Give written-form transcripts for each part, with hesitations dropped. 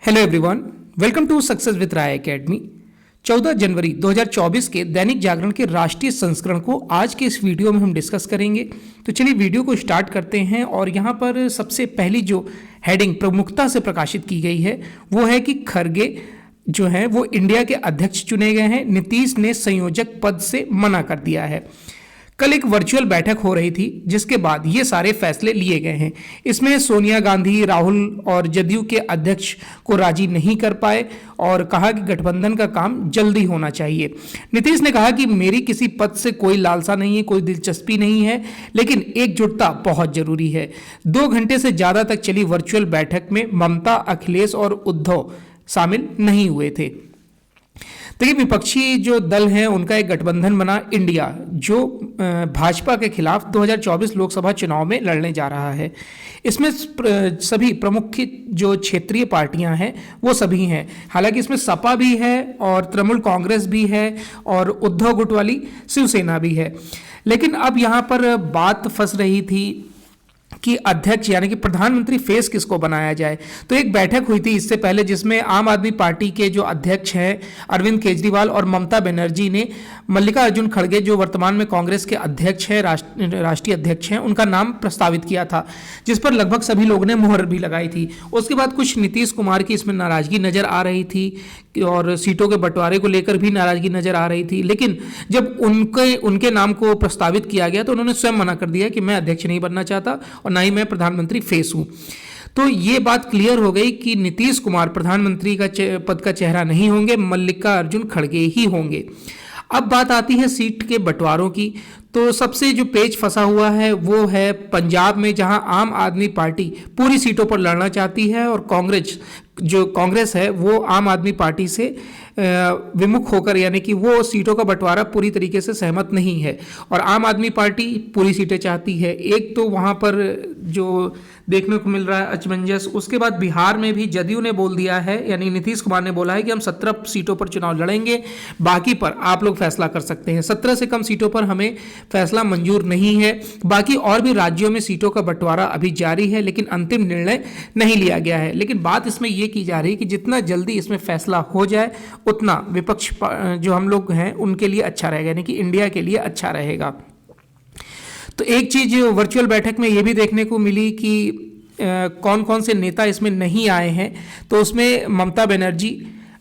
Hello everyone, welcome to success with Rai academy. 14 जनवरी 2024 के दैनिक जागरण के राष्ट्रीय संस्करण को आज के इस वीडियो में हम डिस्कस करेंगे। तो चलिए वीडियो को स्टार्ट करते हैं। और यहाँ पर सबसे पहली जो हेडिंग प्रमुखता से प्रकाशित की गई है वो है कि खरगे जो हैं वो इंडिया के अध्यक्ष चुने गए हैं। नीतीश ने संयोजक पद से मना कर दिया है। कल एक वर्चुअल बैठक हो रही थी जिसके बाद ये सारे फैसले लिए गए हैं। इसमें सोनिया गांधी, राहुल और जदयू के अध्यक्ष को राजी नहीं कर पाए और कहा कि गठबंधन का काम जल्दी होना चाहिए। नीतीश ने कहा कि मेरी किसी पद से कोई लालसा नहीं है, कोई दिलचस्पी नहीं है, लेकिन एकजुटता बहुत जरूरी है। 2 घंटे से ज्यादा तक चली वर्चुअल बैठक में ममता, अखिलेश और उद्धव शामिल नहीं हुए थे। देखिए, विपक्षी जो दल हैं उनका एक गठबंधन बना इंडिया, जो भाजपा के खिलाफ 2024 लोकसभा चुनाव में लड़ने जा रहा है। इसमें सभी प्रमुख जो क्षेत्रीय पार्टियां हैं वो सभी हैं। हालांकि इसमें सपा भी है और तृणमूल कांग्रेस भी है और उद्धव गुट वाली शिवसेना भी है। लेकिन अब यहाँ पर बात फंस रही थी कि अध्यक्ष यानी कि प्रधानमंत्री फेस किसको बनाया जाए। तो एक बैठक हुई थी इससे पहले जिसमें आम आदमी पार्टी के जो अध्यक्ष हैं अरविंद केजरीवाल और ममता बनर्जी ने मल्लिकार्जुन खड़गे, जो वर्तमान में कांग्रेस के अध्यक्ष हैं, राष्ट्रीय अध्यक्ष हैं, उनका नाम प्रस्तावित किया था, जिस पर लगभग सभी लोगों ने मुहर भी लगाई थी। उसके बाद कुछ नीतीश कुमार की इसमें नाराजगी नजर आ रही थी और सीटों के बंटवारे को लेकर भी नाराजगी नजर आ रही थी। लेकिन जब उनके नाम को प्रस्तावित किया गया तो उन्होंने स्वयं मना कर दिया कि मैं अध्यक्ष नहीं बनना चाहता और ना ही मैं प्रधानमंत्री फेस हूं। तो ये बात क्लियर हो गई कि नीतीश कुमार प्रधानमंत्री का पद का चेहरा नहीं होंगे, मल्लिकार्जुन खड़गे ही होंगे। अब बात आती है सीट के बंटवारों की। तो सबसे जो पेच फंसा हुआ है वो है पंजाब में, जहां आम आदमी पार्टी पूरी सीटों पर लड़ना चाहती है और कांग्रेस है वो आम आदमी पार्टी से विमुख होकर, यानी कि वो सीटों का बंटवारा पूरी तरीके से सहमत नहीं है और आम आदमी पार्टी पूरी सीटें चाहती है। एक तो वहाँ पर जो देखने को मिल रहा है असमंजस। उसके बाद बिहार में भी जदयू ने बोल दिया है, यानी नीतीश कुमार ने बोला है कि हम 17 सीटों पर चुनाव लड़ेंगे, बाकी पर आप लोग फैसला कर सकते हैं। 17 से कम सीटों पर हमें फैसला मंजूर नहीं है। बाकी और भी राज्यों में सीटों का बंटवारा अभी जारी है, लेकिन अंतिम निर्णय नहीं लिया गया है। लेकिन बात इसमें यह की जा रही है कि जितना जल्दी इसमें फैसला हो जाए उतना विपक्ष जो हम लोग हैं उनके लिए अच्छा रहेगा, यानी कि इंडिया के लिए अच्छा रहेगा। तो एक चीज वर्चुअल बैठक में यह भी देखने को मिली कि कौन कौन से नेता इसमें नहीं आए हैं। तो उसमें ममता बनर्जी,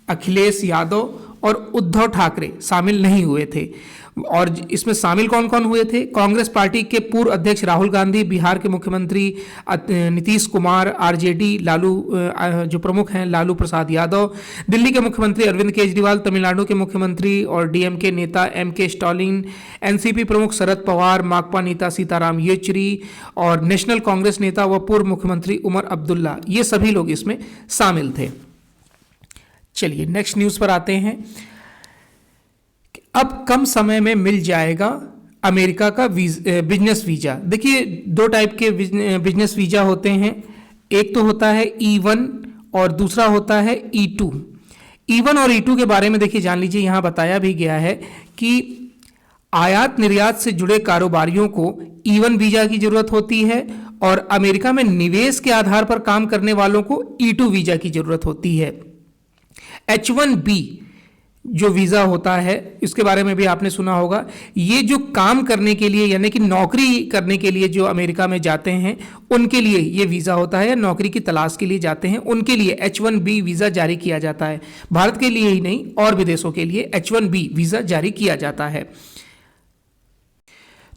अखिलेश यादव और उद्धव ठाकरे शामिल नहीं हुए थे। और इसमें शामिल कौन कौन हुए थे? कांग्रेस पार्टी के पूर्व अध्यक्ष राहुल गांधी, बिहार के मुख्यमंत्री नीतीश कुमार, आरजेडी लालू जो प्रमुख हैं लालू प्रसाद यादव, दिल्ली के मुख्यमंत्री अरविंद केजरीवाल, तमिलनाडु के मुख्यमंत्री और डीएमके नेता एमके स्टालिन, एनसीपी प्रमुख शरद पवार, माकपा नेता सीताराम येचुरी और नेशनल कांग्रेस नेता व पूर्व मुख्यमंत्री उमर अब्दुल्ला, ये सभी लोग इसमें शामिल थे। चलिए नेक्स्ट न्यूज पर आते हैं। अब कम समय में मिल जाएगा अमेरिका का बिजनेस वीजा। देखिए, 2 टाइप के बिजनेस वीजा होते हैं। एक तो होता है E1 और दूसरा होता है E2। E1 और E2 के बारे में देखिए जान लीजिए। यहाँ बताया भी गया है कि आयात निर्यात से जुड़े कारोबारियों को E1 वीजा की जरूरत होती है और अमेरिका में निवेश के आधार पर काम करने वालों को E2 वीजा की जरूरत होती है। H1B जो वीज़ा होता है, इसके बारे में भी आपने सुना होगा। ये जो काम करने के लिए, यानी कि नौकरी करने के लिए जो अमेरिका में जाते हैं उनके लिए ये वीज़ा होता है, या नौकरी की तलाश के लिए जाते हैं उनके लिए H1B वीज़ा जारी किया जाता है। भारत के लिए ही नहीं और भी देशों के लिए H1B वीज़ा जारी किया जाता है।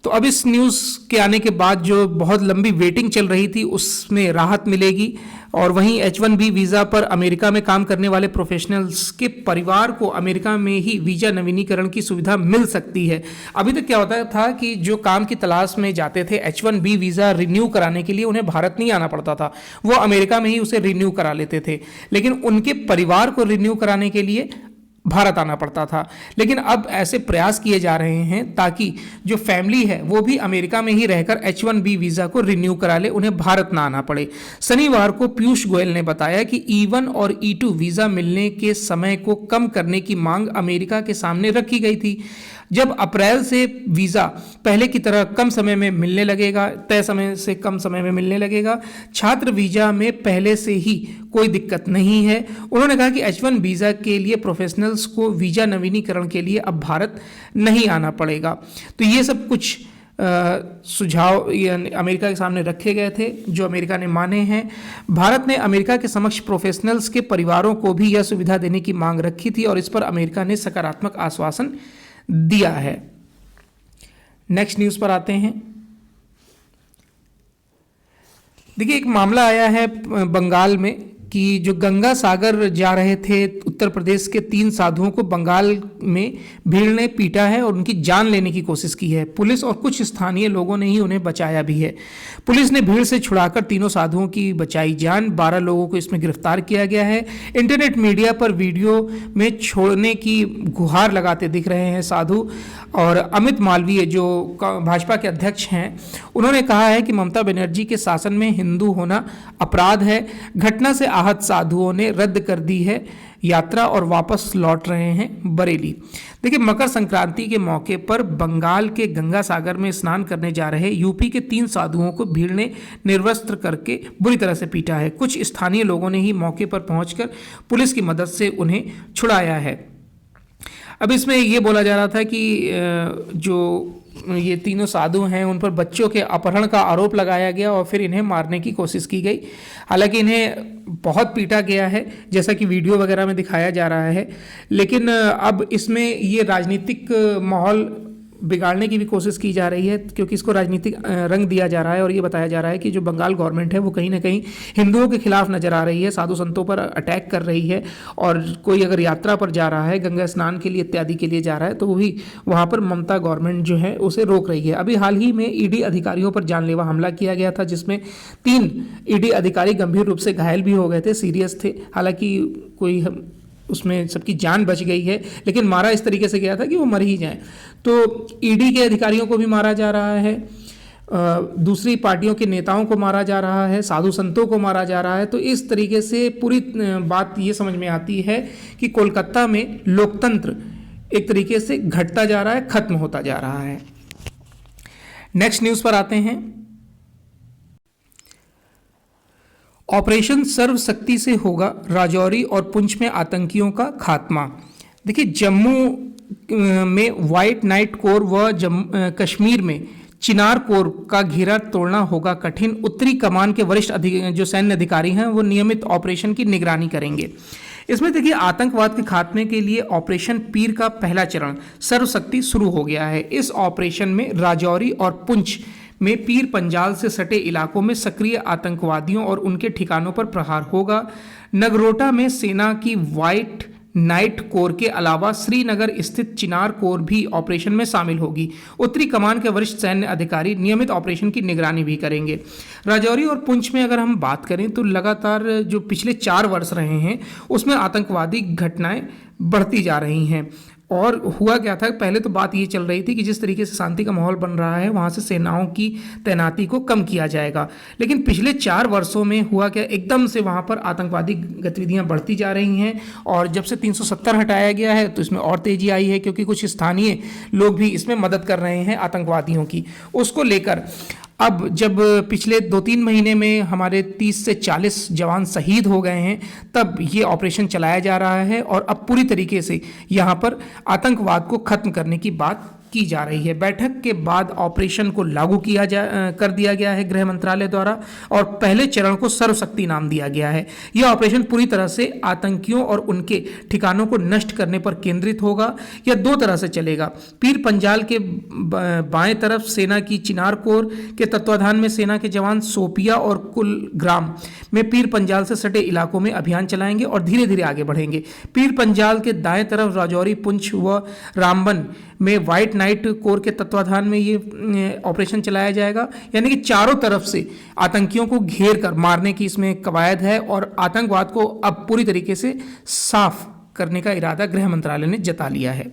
तो अब इस न्यूज़ के आने के बाद जो बहुत लंबी वेटिंग चल रही थी उसमें राहत मिलेगी और वहीं H1B वीज़ा पर अमेरिका में काम करने वाले प्रोफेशनल्स के परिवार को अमेरिका में ही वीज़ा नवीनीकरण की सुविधा मिल सकती है। अभी तक क्या होता था कि जो काम की तलाश में जाते थे H1B वीज़ा रिन्यू कराने के लिए उन्हें भारत नहीं आना पड़ता था, वो अमेरिका में ही उसे रिन्यू करा लेते थे। लेकिन उनके परिवार को रिन्यू कराने के लिए भारत आना पड़ता था। लेकिन अब ऐसे प्रयास किए जा रहे हैं ताकि जो फैमिली है वो भी अमेरिका में ही रहकर H1B वीज़ा को रिन्यू करा ले, उन्हें भारत ना आना पड़े। शनिवार को पीयूष गोयल ने बताया कि E1 और E2 वीज़ा मिलने के समय को कम करने की मांग अमेरिका के सामने रखी गई थी। जब अप्रैल से वीज़ा पहले की तरह कम समय में मिलने लगेगा, तय समय से कम समय में मिलने लगेगा। छात्र वीज़ा में पहले से ही कोई दिक्कत नहीं है। उन्होंने कहा कि H1 वीज़ा के लिए प्रोफेशनल्स को वीज़ा नवीनीकरण के लिए अब भारत नहीं आना पड़ेगा। तो ये सब कुछ सुझाव अमेरिका के सामने रखे गए थे जो अमेरिका ने माने हैं। भारत ने अमेरिका के समक्ष प्रोफेशनल्स के परिवारों को भी यह सुविधा देने की मांग रखी थी और इस पर अमेरिका ने सकारात्मक आश्वासन दिया है। नेक्स्ट न्यूज़ पर आते हैं। देखिए, एक मामला आया है बंगाल में कि जो गंगा सागर जा रहे थे उत्तर प्रदेश के 3 साधुओं को बंगाल में भीड़ ने पीटा है और उनकी जान लेने की कोशिश की है। पुलिस और कुछ स्थानीय लोगों ने ही उन्हें बचाया भी है। पुलिस ने भीड़ से छुड़ाकर तीनों साधुओं की बचाई जान। 12 लोगों को इसमें गिरफ्तार किया गया है। इंटरनेट मीडिया पर वीडियो में छोड़ने की गुहार लगाते दिख रहे हैं साधु। और अमित मालवीय जो भाजपा के अध्यक्ष हैं, उन्होंने कहा है कि ममता बनर्जी के शासन में हिंदू होना अपराध है। घटना से आहत साधुओं ने रद्द कर दी है यात्रा और वापस लौट रहे हैं बरेली। देखिए, मकर संक्रांति के मौके पर बंगाल के गंगा सागर में स्नान करने जा रहे यूपी के 3 साधुओं को भीड़ ने निर्वस्त्र करके बुरी तरह से पीटा है। कुछ स्थानीय लोगों ने ही मौके पर पहुंचकर पुलिस की मदद से उन्हें छुड़ाया है। अब इसमें ये बोला जा रहा था कि जो ये तीनों साधु हैं उन पर बच्चों के अपहरण का आरोप लगाया गया और फिर इन्हें मारने की कोशिश की गई। हालांकि इन्हें बहुत पीटा गया है जैसा कि वीडियो वगैरह में दिखाया जा रहा है, लेकिन अब इसमें ये राजनीतिक माहौल बिगाड़ने की भी कोशिश की जा रही है क्योंकि इसको राजनीतिक रंग दिया जा रहा है और ये बताया जा रहा है कि जो बंगाल गवर्नमेंट है वो कहीं ना कहीं हिंदुओं के खिलाफ नजर आ रही है, साधु संतों पर अटैक कर रही है। और कोई अगर यात्रा पर जा रहा है, गंगा स्नान के लिए इत्यादि के लिए जा रहा है, तो भी वहाँ पर ममता गवर्नमेंट जो है उसे रोक रही है। अभी हाल ही में ईडी अधिकारियों पर जानलेवा हमला किया गया था जिसमें 3 ईडी अधिकारी गंभीर रूप से घायल भी हो गए थे, सीरियस थे। हालांकि कोई उसमें सबकी जान बच गई है, लेकिन मारा इस तरीके से गया था कि वो मर ही जाए। तो ईडी के अधिकारियों को भी मारा जा रहा है, दूसरी पार्टियों के नेताओं को मारा जा रहा है, साधु संतों को मारा जा रहा है। तो इस तरीके से पूरी बात ये समझ में आती है कि कोलकाता में लोकतंत्र एक तरीके से घटता जा रहा है, खत्म होता जा रहा है। नेक्स्ट न्यूज़ पर आते हैं। ऑपरेशन सर्वशक्ति से होगा राजौरी और पुंछ में आतंकियों का खात्मा। देखिए, जम्मू में व्हाइट नाइट कोर व कश्मीर में चिनार कोर का घेरा तोड़ना होगा कठिन। उत्तरी कमान के वरिष्ठ जो सैन्य अधिकारी हैं वो नियमित ऑपरेशन की निगरानी करेंगे। इसमें देखिए, आतंकवाद के खात्मे के लिए ऑपरेशन पीर का पहला चरण सर्वशक्ति शुरू हो गया है। इस ऑपरेशन में राजौरी और पुंछ में पीर पंजाल से सटे इलाकों में सक्रिय आतंकवादियों और उनके ठिकानों पर प्रहार होगा। नगरोटा में सेना की व्हाइट नाइट कोर के अलावा श्रीनगर स्थित चिनार कोर भी ऑपरेशन में शामिल होगी। उत्तरी कमान के वरिष्ठ सैन्य अधिकारी नियमित ऑपरेशन की निगरानी भी करेंगे। राजौरी और पुंछ में अगर हम बात करें तो लगातार जो पिछले 4 वर्ष रहे हैं उसमें आतंकवादी घटनाएं बढ़ती जा रही हैं। और हुआ क्या था, पहले तो बात ये चल रही थी कि जिस तरीके से शांति का माहौल बन रहा है वहाँ से सेनाओं की तैनाती को कम किया जाएगा, लेकिन पिछले 4 वर्षों में हुआ क्या, एकदम से वहाँ पर आतंकवादी गतिविधियाँ बढ़ती जा रही हैं। और जब से 370 हटाया गया है तो इसमें और तेजी आई है क्योंकि कुछ स्थानीय लोग भी इसमें मदद कर रहे हैं आतंकवादियों की। उसको लेकर अब जब पिछले 2-3 महीने में हमारे 30 से 40 जवान शहीद हो गए हैं, तब ये ऑपरेशन चलाया जा रहा है और अब पूरी तरीके से यहाँ पर आतंकवाद को खत्म करने की बात की जा रही है। बैठक के बाद ऑपरेशन को लागू कर दिया गया है गृह मंत्रालय द्वारा और पहले चरण को सर्वशक्ति नाम दिया गया है। यह ऑपरेशन पूरी तरह से आतंकियों और उनके ठिकानों को नष्ट करने पर केंद्रित होगा। यह 2 तरह से चलेगा। पीर पंजाल के बाएं तरफ सेना की चिनार कोर के तत्वाधान में सेना के जवान सोपिया और कुलग्राम में पीर पंजाल से सटे इलाकों में अभियान चलाएंगे और धीरे धीरे आगे बढ़ेंगे। पीर पंजाल के दाएं तरफ राजौरी, पुंछ व रामबन में व्हाइट नाइट कोर के तत्वाधान में ये ऑपरेशन चलाया जाएगा। यानी कि चारों तरफ से आतंकियों को घेर कर मारने की इसमें कवायद है और आतंकवाद को अब पूरी तरीके से साफ करने का इरादा गृह मंत्रालय ने जता लिया है।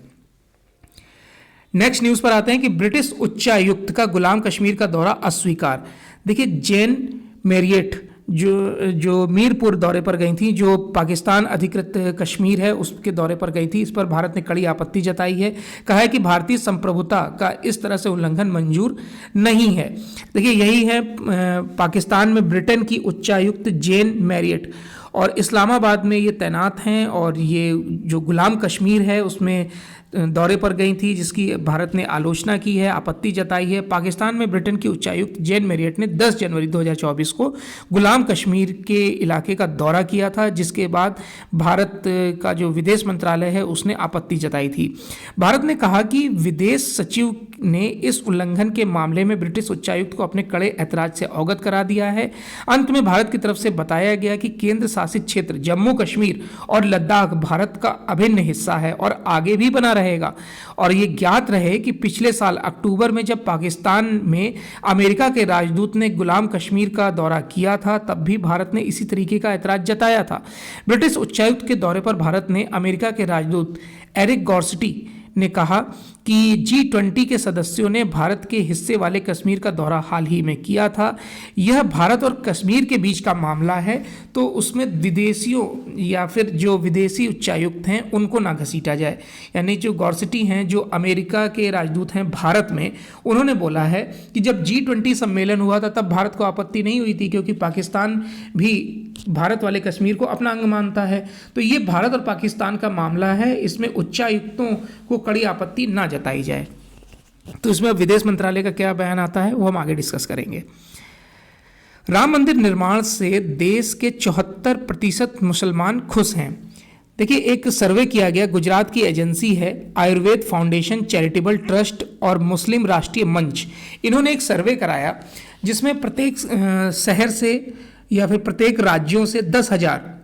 नेक्स्ट न्यूज़ पर आते हैं कि ब्रिटिश उच्चायुक्त का गुलाम कश्मीर का दौरा अस्वीकार। देखिए, जेन मैरियट जो मीरपुर दौरे पर गई थी, जो पाकिस्तान अधिकृत कश्मीर है उसके दौरे पर गई थी। इस पर भारत ने कड़ी आपत्ति जताई है, कहा है कि भारतीय संप्रभुता का इस तरह से उल्लंघन मंजूर नहीं है। देखिए यही है पाकिस्तान में ब्रिटेन की उच्चायुक्त जेन मैरियट और इस्लामाबाद में ये तैनात हैं, और ये जो गुलाम कश्मीर है उसमें दौरे पर गई थी, जिसकी भारत ने आलोचना की है, आपत्ति जताई है। पाकिस्तान में ब्रिटेन की उच्चायुक्त जेन मैरियट ने 10 जनवरी 2024 को गुलाम कश्मीर के इलाके का दौरा किया था, जिसके बाद भारत का जो विदेश मंत्रालय है उसने आपत्ति जताई थी। भारत ने कहा कि विदेश सचिव ने इस उल्लंघन के मामले में ब्रिटिश उच्चायुक्त को अपने कड़े ऐतराज से अवगत करा दिया है। अंत में भारत की तरफ से बताया गया कि केंद्र शासित क्षेत्र जम्मू कश्मीर और लद्दाख भारत का अभिन्न हिस्सा है और आगे भी बना रहेगा। और ये ज्ञात रहे कि पिछले साल अक्टूबर में जब पाकिस्तान में अमेरिका के राजदूत ने गुलाम कश्मीर का दौरा किया था, तब भी भारत ने इसी तरीके का ऐतराज जताया था। ब्रिटिश उच्चायुक्त के दौरे पर भारत ने अमेरिका के राजदूत एरिक गॉर्सटी ने कहा कि G20 के सदस्यों ने भारत के हिस्से वाले कश्मीर का दौरा हाल ही में किया था। यह भारत और कश्मीर के बीच का मामला है, तो उसमें विदेशियों या फिर जो विदेशी उच्चायुक्त हैं उनको ना घसीटा जाए। यानी जो गॉर्सटी हैं, जो अमेरिका के राजदूत हैं भारत में, उन्होंने बोला है कि जब G20 सम्मेलन हुआ था तब भारत को आपत्ति नहीं हुई थी, क्योंकि पाकिस्तान भी भारत वाले कश्मीर को अपना अंग मानता है। तो ये भारत और पाकिस्तान का मामला है, इसमें उच्चायुक्तों को कड़ी आपत्ति ना जताई जाए। तो इसमें विदेश मंत्रालय का क्या बयान आता है वो हम आगे डिस्कस करेंगे। राम मंदिर निर्माण से देश के 74% मुसलमान खुश हैं। देखिए एक सर्वे किया गया, गुजरात की एजेंसी है आयुर्वेद फाउंडेशन चैरिटेबल ट्रस्ट और मुस्लिम राष्ट्रीय मंच, इन्होंने एक सर्वे कराया जिसमें प्रत्येक शहर से या फिर प्रत्येक राज्यों से 10,000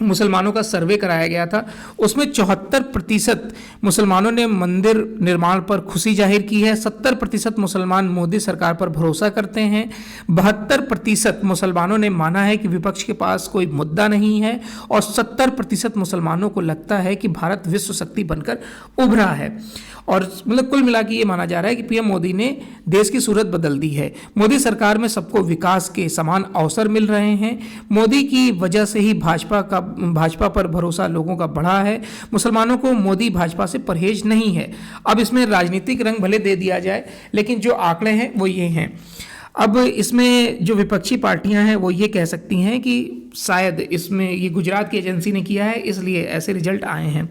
मुसलमानों का सर्वे कराया गया था। उसमें 74% मुसलमानों ने मंदिर निर्माण पर खुशी जाहिर की है, 70% मुसलमान मोदी सरकार पर भरोसा करते हैं, 72% मुसलमानों ने माना है कि विपक्ष के पास कोई मुद्दा नहीं है, और 70% मुसलमानों को लगता है कि भारत विश्व शक्ति बनकर उभरा है। और मतलब कुल मिला के ये माना जा रहा है कि पीएम मोदी ने देश की सूरत बदल दी है। मोदी सरकार में सबको विकास के समान अवसर मिल रहे हैं। मोदी की वजह से ही भाजपा पर भरोसा लोगों का बढ़ा है। मुसलमानों को मोदी भाजपा से परहेज नहीं है। अब इसमें राजनीतिक रंग भले दे दिया जाए, लेकिन जो आंकड़े हैं वो ये हैं। अब इसमें जो विपक्षी पार्टियां हैं वो ये कह सकती हैं कि शायद इसमें ये गुजरात की एजेंसी ने किया है इसलिए ऐसे रिजल्ट आए हैं।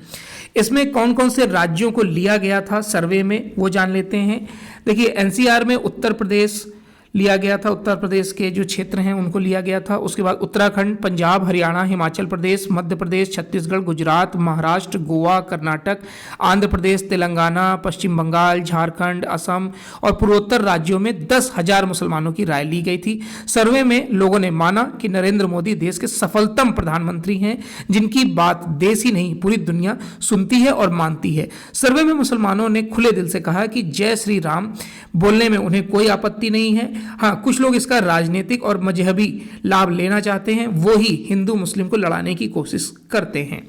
इसमें कौन कौन से राज्यों को लिया गया था सर्वे में वो जान लेते हैं। देखिए एनसीआर में उत्तर प्रदेश लिया गया था, उत्तर प्रदेश के जो क्षेत्र हैं उनको लिया गया था। उसके बाद उत्तराखंड, पंजाब, हरियाणा, हिमाचल प्रदेश, मध्य प्रदेश, छत्तीसगढ़, गुजरात, महाराष्ट्र, गोवा, कर्नाटक, आंध्र प्रदेश, तेलंगाना, पश्चिम बंगाल, झारखंड, असम और पूर्वोत्तर राज्यों में 10,000 मुसलमानों की राय ली गई थी। सर्वे में लोगों ने माना कि नरेंद्र मोदी देश के सफलतम प्रधानमंत्री हैं, जिनकी बात देश ही नहीं पूरी दुनिया सुनती है और मानती है। सर्वे में मुसलमानों ने खुले दिल से कहा कि जय श्री राम बोलने में उन्हें कोई आपत्ति नहीं है। हाँ, कुछ लोग इसका राजनीतिक और मजहबी लाभ लेना चाहते हैं, वो ही हिंदू मुस्लिम को लड़ाने की कोशिश करते हैं।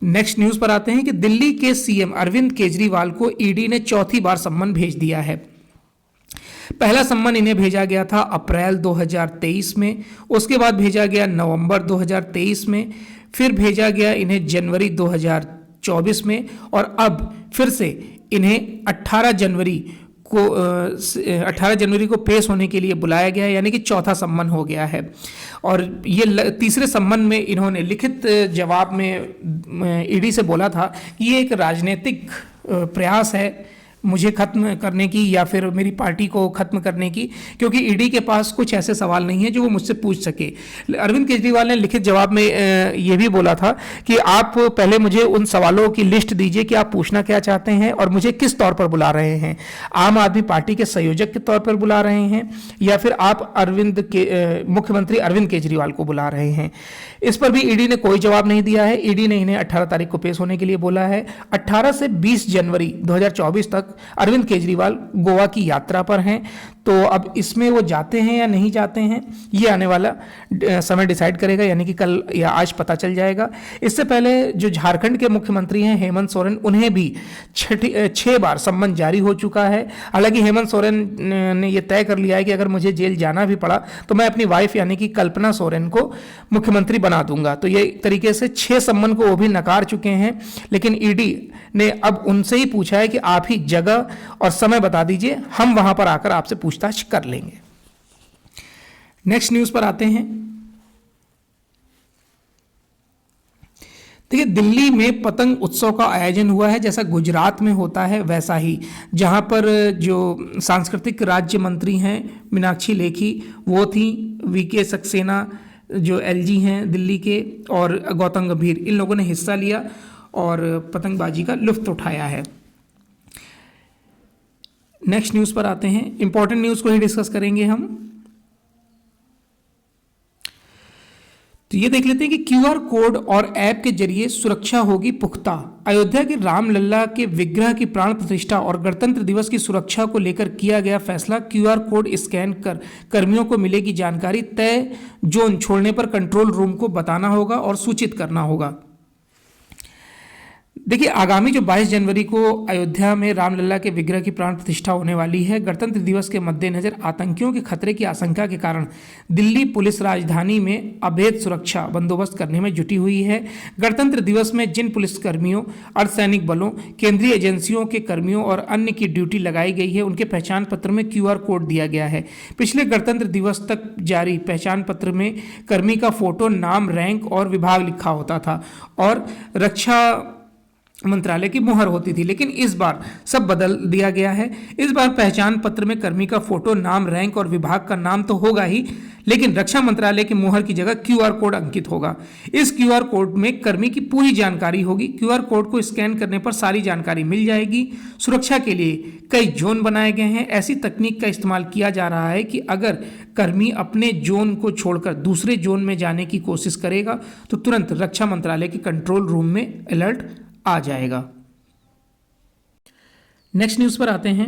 नेक्स्ट न्यूज पर आते हैं कि दिल्ली के सीएम अरविंद केजरीवाल को ईडी ने चौथी बार सम्मन भेज दिया है। पहला सम्मन इन्हें भेजा गया था अप्रैल 2023 में, उसके बाद भेजा गया नवंबर 2023 में, फिर भेजा गया इन्हें जनवरी 2024 में, और अब फिर से इन्हें 18 जनवरी को पेश होने के लिए बुलाया गया है, यानी कि चौथा सम्मन हो गया है। और ये तीसरे सम्मन में इन्होंने लिखित जवाब में ईडी से बोला था कि ये एक राजनीतिक प्रयास है मुझे खत्म करने की या फिर मेरी पार्टी को खत्म करने की, क्योंकि ईडी के पास कुछ ऐसे सवाल नहीं है जो वो मुझसे पूछ सके। अरविंद केजरीवाल ने लिखित जवाब में ये भी बोला था कि आप पहले मुझे उन सवालों की लिस्ट दीजिए कि आप पूछना क्या चाहते हैं और मुझे किस तौर पर बुला रहे हैं। आम आदमी पार्टी के संयोजक के तौर पर बुला रहे हैं या फिर आप मुख्यमंत्री अरविंद केजरीवाल को बुला रहे हैं। इस पर भी ईडी ने कोई जवाब नहीं दिया है। ईडी ने इन्हें 18 तारीख को पेश होने के लिए बोला है। 18 से 20 जनवरी 2024 तक अरविंद केजरीवाल गोवा की यात्रा पर हैं। तो अब इसमें वो जाते हैं या नहीं जाते हैं, ये आने वाला समय डिसाइड करेगा, यानी कि कल या आज पता चल जाएगा। इससे पहले जो झारखंड के मुख्यमंत्री हैं हेमंत सोरेन, उन्हें भी 6 बार सम्मन जारी हो चुका है। हालांकि हेमंत सोरेन ने यह तय कर लिया है कि अगर मुझे जेल जाना भी पड़ा तो मैं अपनी वाइफ यानी कि कल्पना सोरेन को मुख्यमंत्री बना दूंगा। तो ये तरीके से 6 सम्मन को वो भी नकार चुके हैं। लेकिन ईडी ने अब उनसे ही पूछा है कि आप ही जगह और समय बता दीजिए, हम वहां पर आकर आपसे पूछताछ कर लेंगे। नेक्स्ट न्यूज पर आते हैं। देखिए, दिल्ली में पतंग उत्सव का आयोजन हुआ है, जैसा गुजरात में होता है वैसा ही, जहां पर जो सांस्कृतिक राज्य मंत्री हैं मीनाक्षी लेखी वो थी, वीके सक्सेना जो एलजी हैं दिल्ली के, और गौतम गंभीर, इन लोगों ने हिस्सा लिया और पतंगबाजी का लुत्फ उठाया है। नेक्स्ट न्यूज़ पर आते हैं। इंपॉर्टेंट न्यूज़ को ही डिस्कस करेंगे हम। तो ये देख लेते हैं कि क्यूआर कोड और ऐप के जरिए सुरक्षा होगी पुख्ता। अयोध्या के रामलला के विग्रह की प्राण प्रतिष्ठा और गणतंत्र दिवस की सुरक्षा को लेकर किया गया फैसला। क्यूआर कोड स्कैन कर कर्मियों को मिलेगी जानकारी। तय जोन छोड़ने पर कंट्रोल रूम को बताना होगा और सूचित करना होगा। देखिए, आगामी जो 22 जनवरी को अयोध्या में रामलला के विग्रह की प्राण प्रतिष्ठा होने वाली है। गणतंत्र दिवस के मद्देनजर आतंकियों के खतरे की आशंका के कारण दिल्ली पुलिस राजधानी में अभेद सुरक्षा बंदोबस्त करने में जुटी हुई है। गणतंत्र दिवस में जिन पुलिसकर्मियों, अर्धसैनिक बलों, केंद्रीय एजेंसियों के कर्मियों और अन्य की ड्यूटी लगाई गई है, उनके पहचान पत्र में क्यूआर कोड दिया गया है। पिछले गणतंत्र दिवस तक जारी पहचान पत्र में कर्मी का फोटो, नाम, रैंक और विभाग लिखा होता था और रक्षा मंत्रालय की मुहर होती थी। लेकिन इस बार सब बदल दिया गया है। इस बार पहचान पत्र में कर्मी का फोटो, नाम, रैंक और विभाग का नाम तो होगा ही, लेकिन रक्षा मंत्रालय की मुहर की जगह क्यूआर कोड अंकित होगा। इस क्यूआर कोड में कर्मी की पूरी जानकारी होगी। क्यूआर कोड को स्कैन करने पर सारी जानकारी मिल जाएगी। सुरक्षा के लिए कई जोन बनाए गए हैं। ऐसी तकनीक का इस्तेमाल किया जा रहा है कि अगर कर्मी अपने जोन को छोड़कर दूसरे जोन में जाने की कोशिश करेगा तो तुरंत रक्षा मंत्रालय के कंट्रोल रूम में अलर्ट आ जाएगा। नेक्स्ट न्यूज़ पर आते हैं।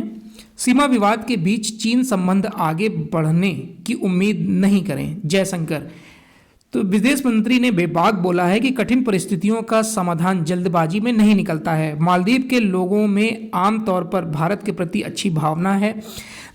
सीमा विवाद के बीच चीन संबंध आगे बढ़ने की उम्मीद नहीं करें, जयशंकर। तो विदेश मंत्री ने बेबाक बोला है कि कठिन परिस्थितियों का समाधान जल्दबाजी में नहीं निकलता है। मालदीव के लोगों में आमतौर पर भारत के प्रति अच्छी भावना है।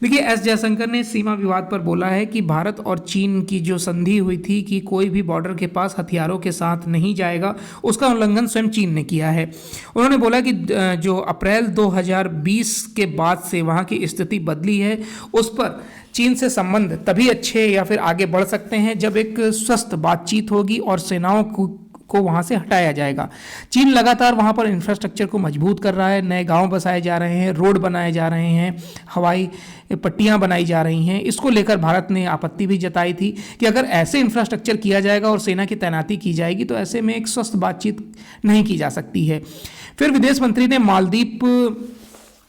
देखिए, एस जयशंकर ने सीमा विवाद पर बोला है कि भारत और चीन की जो संधि हुई थी कि कोई भी बॉर्डर के पास हथियारों के साथ नहीं जाएगा, उसका उल्लंघन स्वयं चीन ने किया है। उन्होंने बोला कि जो अप्रैल 2020 के बाद से वहाँ की स्थिति बदली है, उस पर चीन से संबंध तभी अच्छे या फिर आगे बढ़ सकते हैं जब एक स्वस्थ बातचीत होगी और सेनाओं को वहाँ से हटाया जाएगा। चीन लगातार वहाँ पर इंफ्रास्ट्रक्चर को मजबूत कर रहा है। नए गांव बसाए जा रहे हैं, रोड बनाए जा रहे हैं, हवाई पट्टियाँ बनाई जा रही हैं। इसको लेकर भारत ने आपत्ति भी जताई थी कि अगर ऐसे इंफ्रास्ट्रक्चर किया जाएगा और सेना की तैनाती की जाएगी तो ऐसे में एक स्वस्थ बातचीत नहीं की जा सकती है। फिर विदेश मंत्री ने मालदीव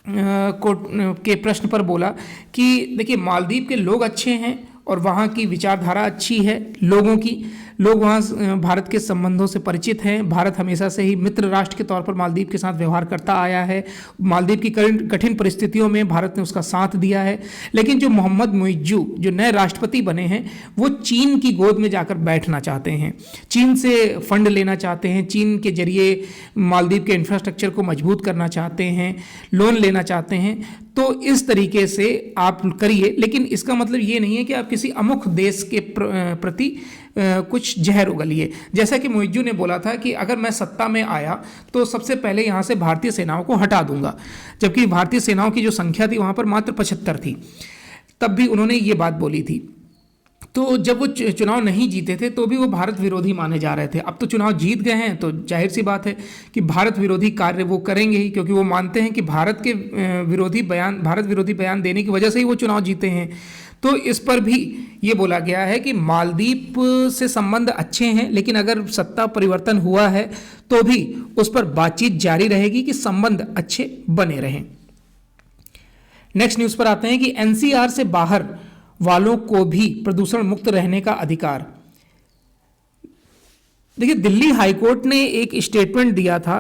के प्रश्न पर बोला कि देखिए, मालदीव के लोग अच्छे हैं और वहाँ की विचारधारा अच्छी है लोगों की। लोग वहाँ भारत के संबंधों से परिचित हैं। भारत हमेशा से ही मित्र राष्ट्र के तौर पर मालदीव के साथ व्यवहार करता आया है। मालदीव की कठिन परिस्थितियों में भारत ने उसका साथ दिया है। लेकिन जो मोहम्मद मुइज्जू जो नए राष्ट्रपति बने हैं, वो चीन की गोद में जाकर बैठना चाहते हैं, चीन से फंड लेना चाहते हैं, चीन के जरिए मालदीव के इंफ्रास्ट्रक्चर को मजबूत करना चाहते हैं, लोन लेना चाहते हैं। तो इस तरीके से आप करिए, लेकिन इसका मतलब ये नहीं है कि आप किसी अमुख देश के प्रति कुछ जहर उगलिए। जैसा कि मुइज्जू ने बोला था कि अगर मैं सत्ता में आया तो सबसे पहले यहाँ से भारतीय सेनाओं को हटा दूंगा, जबकि भारतीय सेनाओं की जो संख्या थी वहाँ पर मात्र 75 थी। तब भी उन्होंने ये बात बोली थी। तो जब वो चुनाव नहीं जीते थे तो भी वो भारत विरोधी माने जा रहे थे। अब तो चुनाव जीत गए हैं तो जाहिर सी बात है कि भारत विरोधी कार्य वो करेंगे ही, क्योंकि वो मानते हैं कि भारत विरोधी बयान देने की वजह से ही वो चुनाव जीते हैं। तो इस पर भी ये बोला गया है कि मालदीव से संबंध अच्छे हैं, लेकिन अगर सत्ता परिवर्तन हुआ है तो भी उस पर बातचीत जारी रहेगी कि संबंध अच्छे बने रहें। नेक्स्ट न्यूज़ पर आते हैं कि एनसीआर से बाहर वालों को भी प्रदूषण मुक्त रहने का अधिकार। देखिए, दिल्ली हाईकोर्ट ने एक स्टेटमेंट दिया था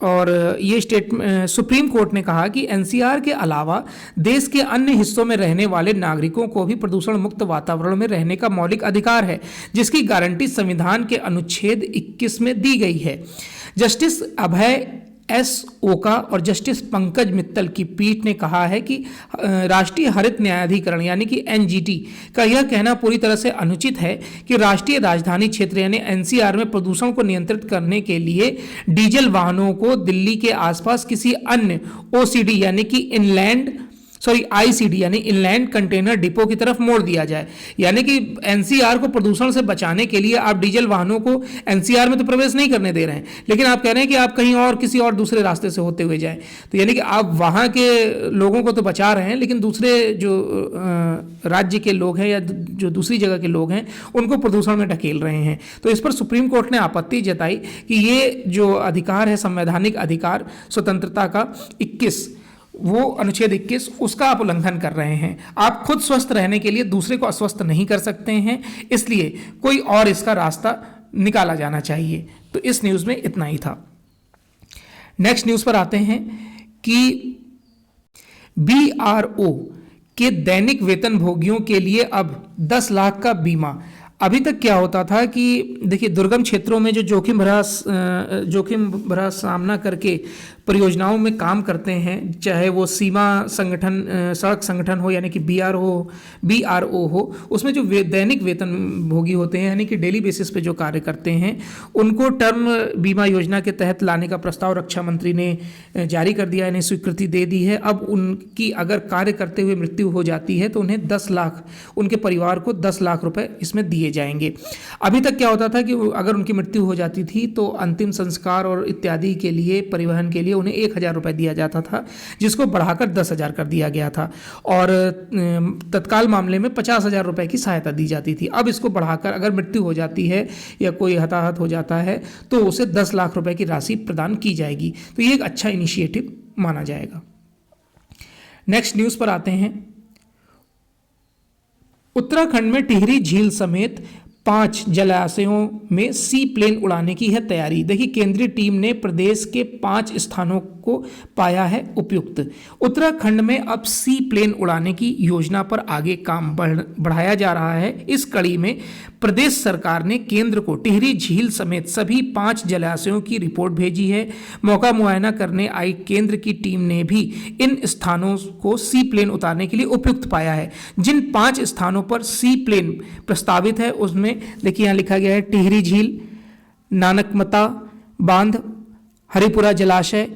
और ये सुप्रीम कोर्ट ने कहा कि एनसीआर के अलावा देश के अन्य हिस्सों में रहने वाले नागरिकों को भी प्रदूषण मुक्त वातावरण में रहने का मौलिक अधिकार है, जिसकी गारंटी संविधान के अनुच्छेद 21 में दी गई है। जस्टिस अभय एस ओका और जस्टिस पंकज मित्तल की पीठ ने कहा है कि राष्ट्रीय हरित न्यायाधिकरण यानी कि एनजीटी का यह कहना पूरी तरह से अनुचित है कि राष्ट्रीय राजधानी क्षेत्र यानी एनसीआर में प्रदूषण को नियंत्रित करने के लिए डीजल वाहनों को दिल्ली के आसपास किसी अन्य ओसीडी यानी कि आईसीडी यानी इनलैंड कंटेनर डिपो की तरफ मोड़ दिया जाए। यानी कि एनसीआर को प्रदूषण से बचाने के लिए आप डीजल वाहनों को एनसीआर में तो प्रवेश नहीं करने दे रहे हैं, लेकिन आप कह रहे हैं कि आप कहीं और किसी और दूसरे रास्ते से होते हुए जाएं। तो यानी कि आप वहाँ के लोगों को तो बचा रहे हैं, लेकिन दूसरे जो राज्य के लोग हैं या जो दूसरी जगह के लोग हैं उनको प्रदूषण में ढकेल रहे हैं। तो इस पर सुप्रीम कोर्ट ने आपत्ति जताई कि ये जो अधिकार है, संवैधानिक अधिकार स्वतंत्रता का 21, वो अनुच्छेद 21, उसका आप उल्लंघन कर रहे हैं। आप खुद स्वस्थ रहने के लिए दूसरे को अस्वस्थ नहीं कर सकते हैं, इसलिए कोई और इसका रास्ता निकाला जाना चाहिए। तो इस न्यूज़ में इतना ही था। नेक्स्ट न्यूज़ पर आते हैं कि बीआरओ के दैनिक वेतन भोगियों के लिए अब 10 लाख का बीमा। अभी तक क्या होता था कि देखिए, दुर्गम क्षेत्रों में जो जोखिम भरा सामना करके परियोजनाओं में काम करते हैं, चाहे वो सीमा संगठन, सड़क संगठन हो यानी कि बीआरओ हो, उसमें जो दैनिक वेतन भोगी होते हैं यानी कि डेली बेसिस पे जो कार्य करते हैं, उनको टर्म बीमा योजना के तहत लाने का प्रस्ताव रक्षा मंत्री ने जारी कर दिया, यानी स्वीकृति दे दी है। अब उनकी अगर कार्य करते हुए मृत्यु हो जाती है तो उन्हें 10 लाख, उनके परिवार को 10 लाख रुपए इसमें दिए जाएंगे। अभी तक क्या होता था कि अगर उनकी मृत्यु हो जाती थी तो अंतिम संस्कार और इत्यादि के लिए, परिवहन के लिए उन्हें 1,000 रुपये दिया जाता था, जिसको बढ़ाकर 10,000 कर दिया गया था, और तत्काल मामले में 50,000 रुपये की सहायता दी जाती थी। अब इसको बढ़ाकर अगर मृत्यु हो जाती है या कोई हताहत हो जाता है तो उसे 10 लाख रुपये की राशि प्रदान की जाएगी। तो ये एक अच्छा इनिशिएटिव माना जाएगा। नेक्स्ट न्यूज़ पर आते हैं। उत्तराखंड में टिहरी झील समेत 5 जलाशयों में सी प्लेन उड़ाने की है तैयारी। देखिए, केंद्रीय टीम ने प्रदेश के 5 स्थानों को पाया है उपयुक्त। उत्तराखंड में अब सी प्लेन उड़ाने की योजना पर आगे काम बढ़ाया जा रहा है। इस कड़ी में प्रदेश सरकार ने केंद्र को टिहरी झील समेत सभी 5 जलाशयों की रिपोर्ट भेजी है। मौका मुआयना करने आई केंद्र की टीम ने भी इन स्थानों को सी प्लेन उतारने के लिए उपयुक्त पाया है। जिन 5 स्थानों पर सी प्लेन प्रस्तावित है उसमें देखिए यहाँ लिखा गया है टिहरी झील, नानकमता बांध, हरिपुरा जलाशय,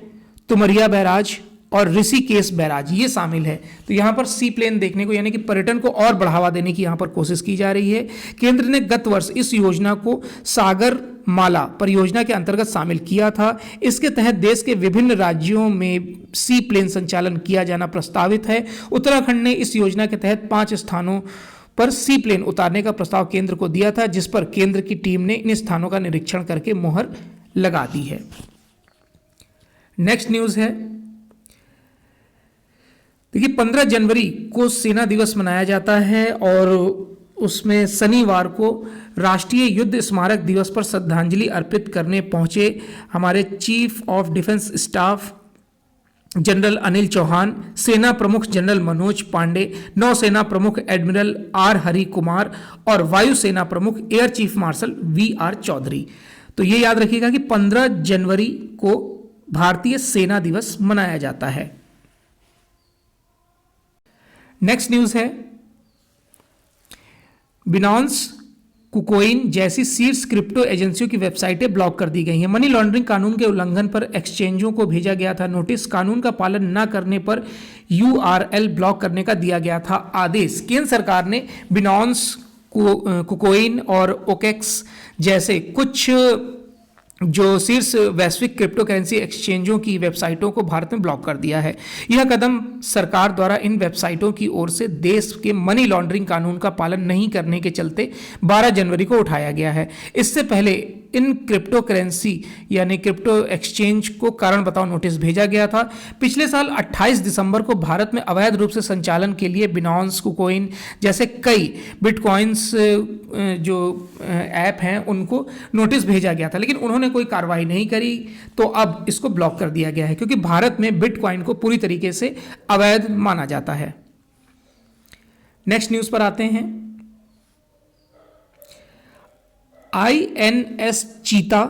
तुमरिया बैराज और ऋषिकेश बैराज, ये शामिल है। तो यहाँ पर सी प्लेन देखने को, यानी कि पर्यटन को और बढ़ावा देने की यहाँ पर कोशिश की जा रही है। केंद्र ने गत वर्ष इस योजना को सागर माला परियोजना के अंतर्गत शामिल किया था। इसके तहत देश के विभिन्न राज्यों में सी प्लेन संचालन किया जाना प्रस्तावित है। उत्तराखंड ने इस योजना के तहत 5 स्थानों पर सी प्लेन उतारने का प्रस्ताव केंद्र को दिया था, जिस पर केंद्र की टीम ने इन स्थानों का निरीक्षण करके मुहर लगा दी है। नेक्स्ट न्यूज़ है, देखिए 15 जनवरी को सेना दिवस मनाया जाता है और उसमें शनिवार को राष्ट्रीय युद्ध स्मारक दिवस पर श्रद्धांजलि अर्पित करने पहुंचे हमारे chief of defence staff general Anil Chauhan, सेना प्रमुख जनरल मनोज पांडे, नौसेना प्रमुख एडमिरल आर हरि कुमार और वायुसेना प्रमुख air chief marshal VR Chaudhari. तो ये याद रखिएगा कि 15 जनवरी को भारतीय सेना दिवस मनाया जाता है। नेक्स्ट न्यूज़ है, बिनॉन्स, कुकोइन जैसी शीर्ष क्रिप्टो एजेंसियों की वेबसाइटें ब्लॉक कर दी गई हैं। मनी लॉन्ड्रिंग कानून के उल्लंघन पर एक्सचेंजों को भेजा गया था नोटिस। कानून का पालन न करने पर URL ब्लॉक करने का दिया गया था आदेश। केंद्र सरकार ने बिनॉन्स, कुकोइन और ओकेक्स जैसे कुछ जो शीर्ष वैश्विक क्रिप्टो करेंसी एक्सचेंजों की वेबसाइटों को भारत में ब्लॉक कर दिया है। यह कदम सरकार द्वारा इन वेबसाइटों की ओर से देश के मनी लॉन्ड्रिंग कानून का पालन नहीं करने के चलते 12 जनवरी को उठाया गया है। इससे पहले इन क्रिप्टो करेंसी यानी क्रिप्टो एक्सचेंज को कारण बताओ नोटिस भेजा गया था। पिछले साल 28 दिसंबर को भारत में अवैध रूप से संचालन के लिए बिनॉन्स, कुकोइन जैसे कई बिटकॉइंस जो ऐप हैं उनको नोटिस भेजा गया था, लेकिन उन्होंने कोई कार्रवाई नहीं करी, तो अब इसको ब्लॉक कर दिया गया है क्योंकि भारत में बिटकॉइन को पूरी तरीके से अवैध माना जाता है। नेक्स्ट न्यूज़ पर आते हैं। INS चीता,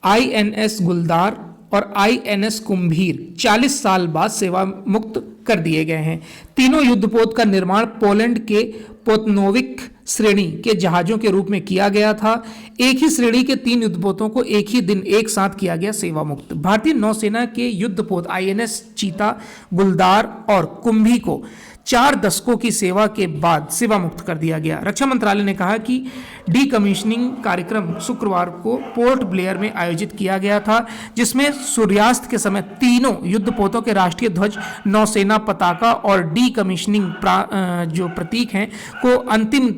INS गुलदार और INS कुंभीर 40 साल बाद सेवा मुक्त कर दिए गए हैं। तीनों युद्धपोत का निर्माण पोलैंड के पोतनोविक श्रेणी के जहाजों के रूप में किया गया था। एक ही श्रेणी के 3 युद्धपोतों को एक ही दिन एक साथ किया गया सेवा मुक्त। भारतीय नौसेना के युद्धपोत INS चीता, गुलदार और कुंभी को 4 दशकों की सेवा के बाद सेवा मुक्त कर दिया गया। रक्षा मंत्रालय ने कहा कि डीकमीशनिंग कार्यक्रम शुक्रवार को पोर्ट ब्लेयर में आयोजित किया गया था, जिसमें सूर्यास्त के समय तीनों युद्धपोतों के राष्ट्रीय ध्वज, नौसेना पताका और डीकमीशनिंग जो प्रतीक हैं को अंतिम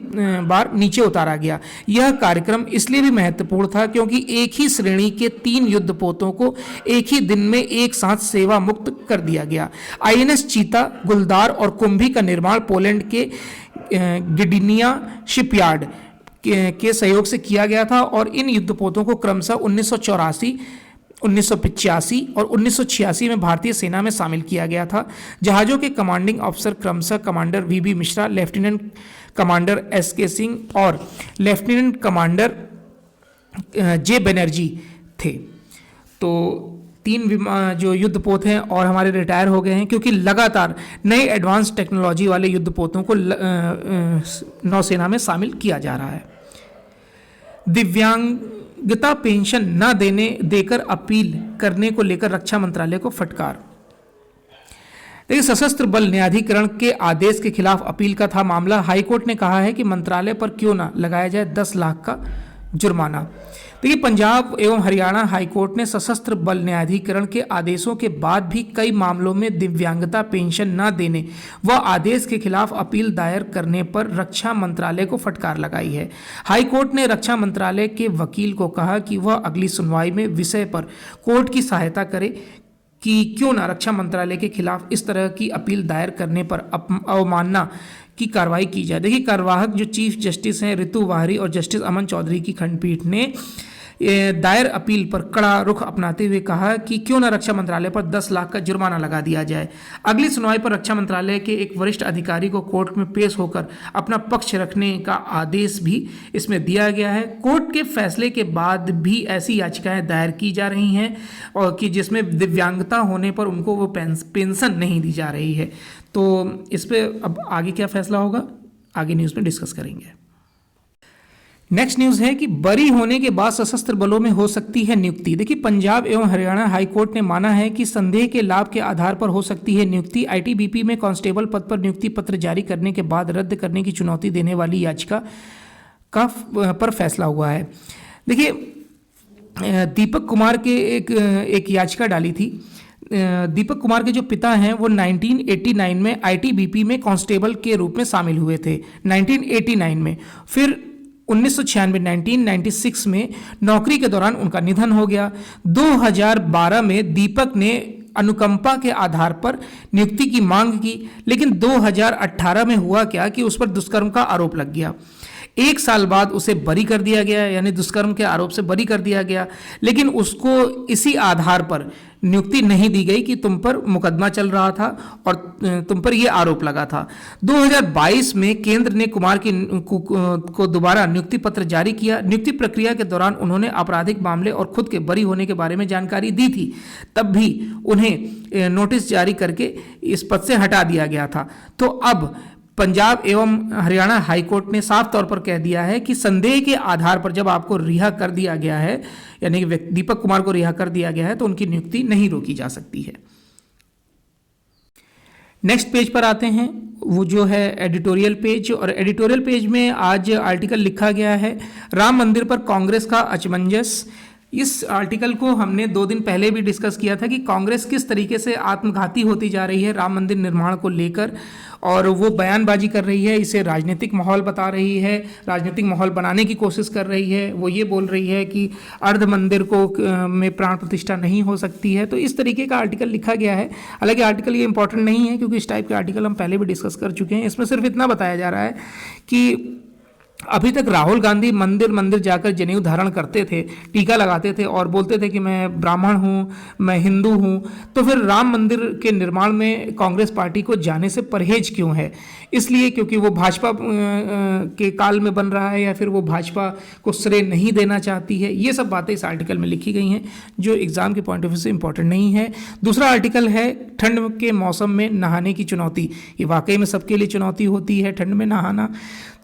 बार नीचे उतारा गया। यह कार्यक्रम इसलिए भी महत्वपूर्ण था क्योंकि एक ही श्रेणी के 3 युद्धपोतों को एक ही दिन में एक साथ सेवा मुक्त कर दिया गया। INS चीता, गुलदार और कुंभी का निर्माण पोलैंड के गिडिनिया शिपयार्ड के सहयोग से किया गया था और इन युद्धपोतों को क्रमशः 1984, 1985 और 1986 में भारतीय सेना में शामिल किया गया था। जहाज़ों के कमांडिंग अफसर क्रमशः commander VB Mishra, lieutenant commander SK Singh और लेफ्टिनेंट कमांडर J बनर्जी थे। तो 3 जो युद्धपोत हैं और हमारे रिटायर हो गए हैं क्योंकि लगातार नए एडवांस टेक्नोलॉजी वाले युद्धपोतों को नौसेना में शामिल किया जा रहा है। दिव्यांगता पेंशन न देकर अपील करने को लेकर रक्षा मंत्रालय को फटकार। देखिए, सशस्त्र बल न्यायाधिकरण के आदेश के खिलाफ अपील का था मामला। हाईकोर्ट ने कहा है कि मंत्रालय पर क्यों ना लगाया जाए 10 लाख का जुर्माना। देखिए, पंजाब एवं हरियाणा हाईकोर्ट ने सशस्त्र बल न्यायाधिकरण के आदेशों के बाद भी कई मामलों में दिव्यांगता पेंशन न देने व आदेश के खिलाफ अपील दायर करने पर रक्षा मंत्रालय को फटकार लगाई है। हाईकोर्ट ने रक्षा मंत्रालय के वकील को कहा कि वह अगली सुनवाई में विषय पर कोर्ट की सहायता करे कि क्यों न रक्षा मंत्रालय के खिलाफ इस तरह की अपील दायर करने पर अवमानना की कार्रवाई की जाए। देखिए, कार्यवाहक जो चीफ जस्टिस हैं ऋतु वाहरी और जस्टिस अमन चौधरी की खंडपीठ ने दायर अपील पर कड़ा रुख अपनाते हुए कहा कि क्यों न रक्षा मंत्रालय पर 10 लाख का जुर्माना लगा दिया जाए। अगली सुनवाई पर रक्षा मंत्रालय के एक वरिष्ठ अधिकारी को कोर्ट में पेश होकर अपना पक्ष रखने का आदेश भी इसमें दिया गया है। कोर्ट के फैसले के बाद भी ऐसी याचिकाएं दायर की जा रही हैं और कि जिसमें दिव्यांगता होने पर उनको वो पेंशन नहीं दी जा रही है। तो इस पर अब आगे क्या फैसला होगा, आगे न्यूज़ में डिस्कस करेंगे। नेक्स्ट न्यूज़ है कि बरी होने के बाद सशस्त्र बलों में हो सकती है नियुक्ति। देखिए, पंजाब एवं हरियाणा हाईकोर्ट ने माना है कि संदेह के लाभ के आधार पर हो सकती है नियुक्ति। ITBP में कांस्टेबल पद पर नियुक्ति पत्र जारी करने के बाद रद्द करने की चुनौती देने वाली याचिका पर फैसला हुआ है। देखिए, दीपक कुमार के एक याचिका डाली थी। दीपक कुमार के जो पिता हैं वो 1989 में ITBP में कांस्टेबल के रूप में शामिल हुए थे 1989 में। फिर 1996 में नौकरी के दौरान उनका निधन हो गया। 2012 में दीपक ने अनुकंपा के आधार पर नियुक्ति की मांग की, लेकिन 2018 में हुआ क्या कि उस पर दुष्कर्म का आरोप लग गया। 1 साल बाद उसे बरी कर दिया गया, यानी दुष्कर्म के आरोप से बरी कर दिया गया, लेकिन उसको इसी आधार पर नियुक्ति नहीं दी गई कि तुम पर मुकदमा चल रहा था और तुम पर यह आरोप लगा था। 2022 में केंद्र ने कुमार को दोबारा नियुक्ति पत्र जारी किया। नियुक्ति प्रक्रिया के दौरान उन्होंने आपराधिक मामले और खुद के बरी होने के बारे में जानकारी दी थी, तब भी उन्हें नोटिस जारी करके इस पद से हटा दिया गया था। तो अब पंजाब एवं हरियाणा हाईकोर्ट ने साफ तौर पर कह दिया है कि संदेह के आधार पर जब आपको रिहा कर दिया गया है, यानी कि दीपक कुमार को रिहा कर दिया गया है, तो उनकी नियुक्ति नहीं रोकी जा सकती है। नेक्स्ट पेज पर आते हैं, वो जो है एडिटोरियल पेज, और एडिटोरियल पेज में आज आर्टिकल लिखा गया है राम मंदिर पर कांग्रेस का अचमंजस। इस आर्टिकल को हमने 2 दिन पहले भी डिस्कस किया था कि कांग्रेस किस तरीके से आत्मघाती होती जा रही है राम मंदिर निर्माण को लेकर, और वो बयानबाजी कर रही है, इसे राजनीतिक माहौल बता रही है, राजनीतिक माहौल बनाने की कोशिश कर रही है। वो ये बोल रही है कि अर्ध मंदिर को में प्राण प्रतिष्ठा नहीं हो सकती है। तो इस तरीके का आर्टिकल लिखा गया है। हालांकि आर्टिकल ये इंपॉर्टेंट नहीं है क्योंकि इस टाइप के आर्टिकल हम पहले भी डिस्कस कर चुके हैं। इसमें सिर्फ इतना बताया जा रहा है कि अभी तक राहुल गांधी मंदिर मंदिर जाकर जनेऊ धारण करते थे, टीका लगाते थे और बोलते थे कि मैं ब्राह्मण हूँ, मैं हिंदू हूँ। तो फिर राम मंदिर के निर्माण में कांग्रेस पार्टी को जाने से परहेज क्यों है? इसलिए क्योंकि वो भाजपा के काल में बन रहा है या फिर वो भाजपा को श्रेय नहीं देना चाहती है। ये सब बातें इस आर्टिकल में लिखी गई हैं जो एग्जाम के पॉइंट ऑफ व्यू से इंपॉर्टेंट नहीं है। दूसरा आर्टिकल है ठंड के मौसम में नहाने की चुनौती। ये वाकई में सबके लिए चुनौती होती है ठंड में नहाना।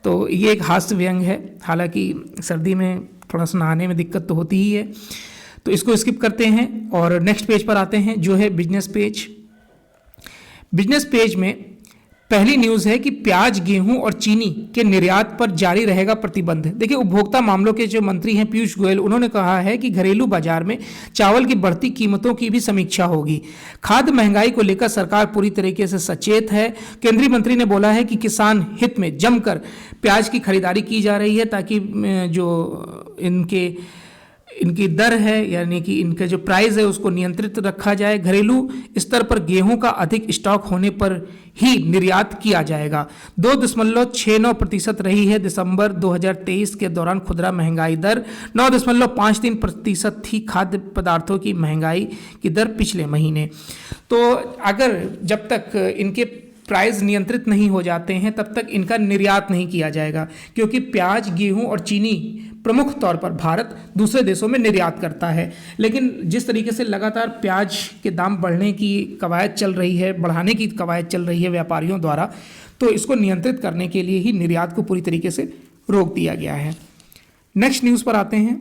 तो ये एक हास्य व्यंग है। हालांकि सर्दी में थोड़ा सा नहाने में दिक्कत तो होती ही है, तो इसको स्किप करते हैं और नेक्स्ट पेज पर आते हैं जो है बिजनेस पेज। बिजनेस पेज में पहली न्यूज़ है कि प्याज, गेहूं और चीनी के निर्यात पर जारी रहेगा प्रतिबंध। देखिए, उपभोक्ता मामलों के जो मंत्री हैं पीयूष गोयल, उन्होंने कहा है कि घरेलू बाजार में चावल की बढ़ती कीमतों की भी समीक्षा होगी। खाद्य महंगाई को लेकर सरकार पूरी तरीके से सचेत है। केंद्रीय मंत्री ने बोला है कि किसान हित में जमकर प्याज की खरीदारी की जा रही है ताकि जो इनकी दर है यानी कि इनका जो प्राइस है उसको नियंत्रित रखा जाए। घरेलू स्तर पर गेहूं का अधिक स्टॉक होने पर ही निर्यात किया जाएगा। 2.69% रही है दिसंबर 2023 के दौरान खुदरा महंगाई दर। 9.53% थी खाद्य पदार्थों की महंगाई की दर पिछले महीने। तो अगर जब तक इनके प्राइस नियंत्रित नहीं हो जाते हैं तब तक इनका निर्यात नहीं किया जाएगा, क्योंकि प्याज, गेहूं और चीनी प्रमुख तौर पर भारत दूसरे देशों में निर्यात करता है। लेकिन जिस तरीके से लगातार प्याज के दाम बढ़ने की कवायद चल रही है, बढ़ाने की कवायद चल रही है व्यापारियों द्वारा, तो इसको नियंत्रित करने के लिए ही निर्यात को पूरी तरीके से रोक दिया गया है। नेक्स्ट न्यूज़ पर आते हैं।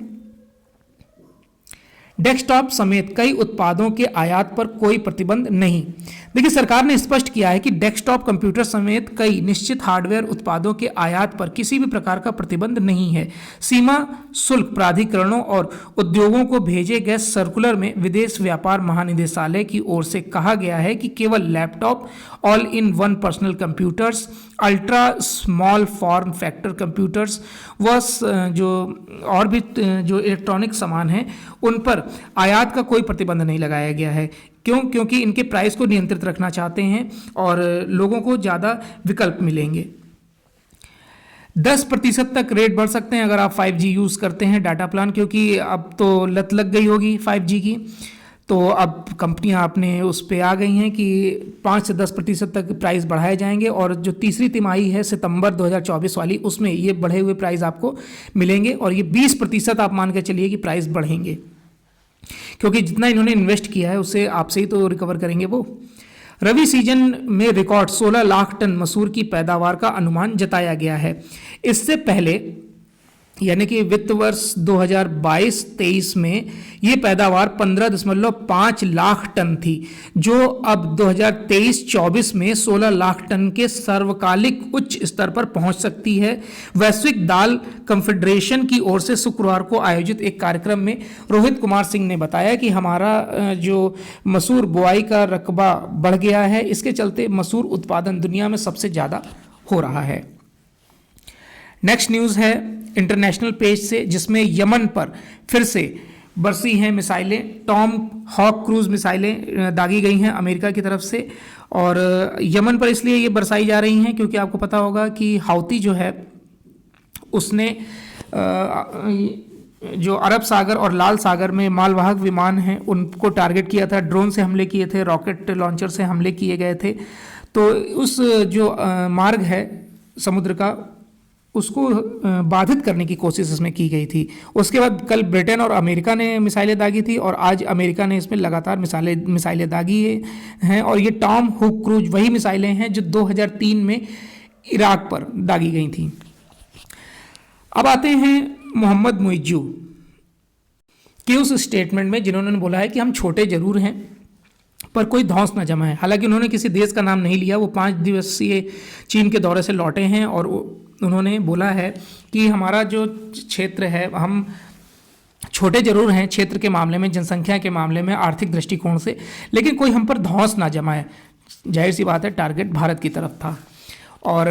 डेस्कटॉप समेत कई उत्पादों के आयात पर कोई प्रतिबंध नहीं। देखिए, सरकार ने स्पष्ट किया है कि डेस्कटॉप कंप्यूटर समेत कई निश्चित हार्डवेयर उत्पादों के आयात पर किसी भी प्रकार का प्रतिबंध नहीं है। सीमा शुल्क प्राधिकरणों और उद्योगों को भेजे गए सर्कुलर में विदेश व्यापार महानिदेशालय की ओर से कहा गया है कि केवल laptop, all in one personal computers, ultra small form factor computers व जो और भी जो इलेक्ट्रॉनिक सामान हैं उन पर आयात का कोई प्रतिबंध नहीं लगाया गया है। क्योंकि इनके प्राइस को नियंत्रित रखना चाहते हैं और लोगों को ज़्यादा विकल्प मिलेंगे। 10% तक रेट बढ़ सकते हैं अगर आप 5G यूज़ करते हैं डाटा प्लान, क्योंकि अब तो लत लग गई होगी 5G की। तो अब कंपनियां अपने उस पे आ गई हैं कि 5 से 10% तक प्राइस बढ़ाए जाएंगे और जो तीसरी तिमाही है सितंबर 2024 वाली, उसमें ये बढ़े हुए प्राइस आपको मिलेंगे और ये 20% आप मान के चलिए कि प्राइस बढ़ेंगे, क्योंकि जितना इन्होंने इन्वेस्ट किया है उससे आपसे ही तो रिकवर करेंगे वो। रबी सीजन में रिकॉर्ड 16 लाख टन मसूर की पैदावार का अनुमान जताया गया है। इससे पहले यानी कि वित्त वर्ष 2022-23 में ये पैदावार 15.5 लाख टन थी, जो अब 2023-24 में 16 लाख टन के सर्वकालिक उच्च स्तर पर पहुंच सकती है। वैश्विक दाल कन्फेडरेशन की ओर से शुक्रवार को आयोजित एक कार्यक्रम में रोहित कुमार सिंह ने बताया कि हमारा जो मसूर बुआई का रकबा बढ़ गया है, इसके चलते मसूर उत्पादन दुनिया में सबसे ज़्यादा हो रहा है। नेक्स्ट न्यूज़ है इंटरनेशनल पेज से, जिसमें यमन पर फिर से बरसी हैं मिसाइलें। टॉम हॉक क्रूज मिसाइलें दागी गई हैं अमेरिका की तरफ से, और यमन पर इसलिए ये बरसाई जा रही हैं क्योंकि आपको पता होगा कि हाउती जो है उसने जो अरब सागर और लाल सागर में मालवाहक विमान हैं उनको टारगेट किया था, ड्रोन से हमले किए थे, रॉकेट लॉन्चर से हमले किए गए थे। तो उस जो मार्ग है समुद्र का उसको बाधित करने की कोशिश इसमें की गई थी। उसके बाद कल ब्रिटेन और अमेरिका ने मिसाइलें दागी थी और आज अमेरिका ने इसमें लगातार मिसाइलें दागी हैं, और ये टॉम हुक क्रूज वही मिसाइलें हैं जो 2003 में इराक पर दागी गई थी। अब आते हैं मोहम्मद मुइज्जू के उस स्टेटमेंट में जिन्होंने बोला है कि हम छोटे जरूर हैं पर कोई धौंस न जमा है। हालांकि उन्होंने किसी देश का नाम नहीं लिया, वो 5 दिवसीय चीन के दौरे से लौटे हैं और उन्होंने बोला है कि हमारा जो क्षेत्र है हम छोटे जरूर हैं क्षेत्र के मामले में, जनसंख्या के मामले में, आर्थिक दृष्टिकोण से, लेकिन कोई हम पर धौंस ना जमाए। जाहिर सी बात है टारगेट भारत की तरफ था। और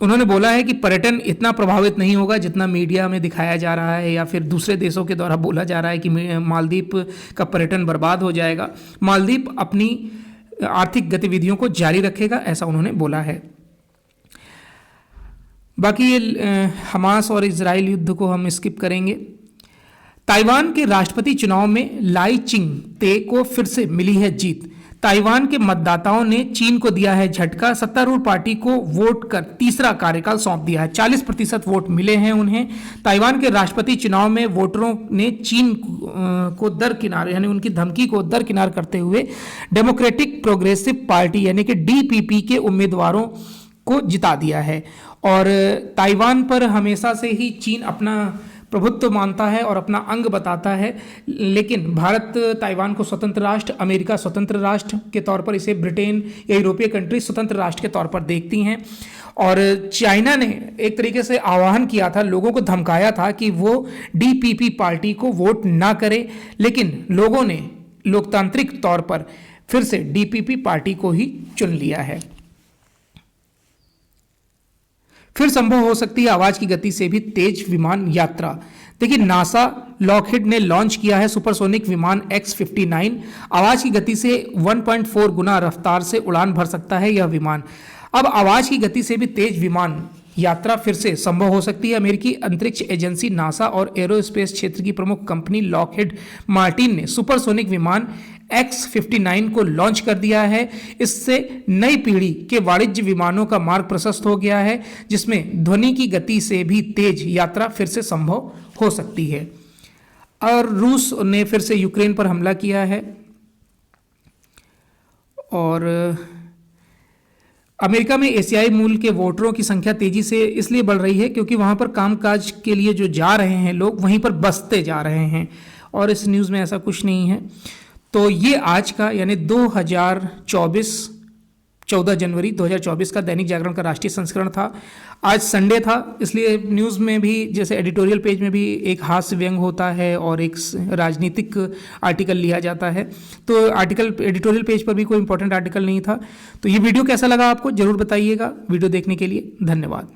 उन्होंने बोला है कि पर्यटन इतना प्रभावित नहीं होगा जितना मीडिया में दिखाया जा रहा है या फिर दूसरे देशों के द्वारा बोला जा रहा है कि मालदीव का पर्यटन बर्बाद हो जाएगा। मालदीव अपनी आर्थिक गतिविधियों को जारी रखेगा, ऐसा उन्होंने बोला है। बाकी ये हमास और इजराइल युद्ध को हम स्किप करेंगे। ताइवान के राष्ट्रपति चुनाव में लाई चिंग ते को फिर से मिली है जीत। ताइवान के मतदाताओं ने चीन को दिया है झटका, सत्तारूढ़ पार्टी को वोट कर तीसरा कार्यकाल सौंप दिया है। 40% वोट मिले हैं उन्हें। ताइवान के राष्ट्रपति चुनाव में वोटरों ने चीन को दरकिनार यानी उनकी धमकी को दरकिनार करते हुए डेमोक्रेटिक प्रोग्रेसिव पार्टी यानी कि डीपीपी के उम्मीदवारों को जिता दिया है। और ताइवान पर हमेशा से ही चीन अपना प्रभुत्व मानता है और अपना अंग बताता है, लेकिन भारत ताइवान को स्वतंत्र राष्ट्र, अमेरिका स्वतंत्र राष्ट्र के तौर पर, इसे ब्रिटेन या यूरोपीय कंट्री स्वतंत्र राष्ट्र के तौर पर देखती हैं। और चाइना ने एक तरीके से आह्वान किया था, लोगों को धमकाया था कि वो डीपीपी पार्टी को वोट ना करे, लेकिन लोगों ने लोकतांत्रिक तौर पर फिर से डीपीपी पार्टी को ही चुन लिया है। फिर संभव हो सकती है आवाज की गति से भी तेज विमान यात्रा। देखिए, नासा लॉकहीड ने लॉन्च किया है सुपरसोनिक विमान X-59। आवाज की गति से 1.4 गुना रफ्तार से उड़ान भर सकता है यह विमान। अब आवाज की गति से भी तेज विमान यात्रा फिर से संभव हो सकती है। अमेरिकी अंतरिक्ष एजेंसी नासा और एरोस्पेस क्षेत्र की प्रमुख कंपनी लॉकहीड मार्टिन ने सुपरसोनिक विमान X-59 को लॉन्च कर दिया है। इससे नई पीढ़ी के वाणिज्य विमानों का मार्ग प्रशस्त हो गया है, जिसमें ध्वनि की गति से भी तेज यात्रा फिर से संभव हो सकती है। और रूस ने फिर से यूक्रेन पर हमला किया है। और अमेरिका में एशियाई मूल के वोटरों की संख्या तेजी से इसलिए बढ़ रही है क्योंकि वहां पर कामकाज के लिए जो जा रहे हैं लोग, वहीं पर बसते जा रहे हैं। और इस न्यूज़ में ऐसा कुछ नहीं है। तो ये आज का यानी 14 जनवरी 2024 का दैनिक जागरण का राष्ट्रीय संस्करण था। आज संडे था, इसलिए न्यूज़ में भी जैसे एडिटोरियल पेज में भी एक हास्य व्यंग होता है और एक राजनीतिक आर्टिकल लिया जाता है। तो एडिटोरियल पेज पर भी कोई इंपॉर्टेंट आर्टिकल नहीं था। तो ये वीडियो कैसा लगा आपको ज़रूर बताइएगा। वीडियो देखने के लिए धन्यवाद।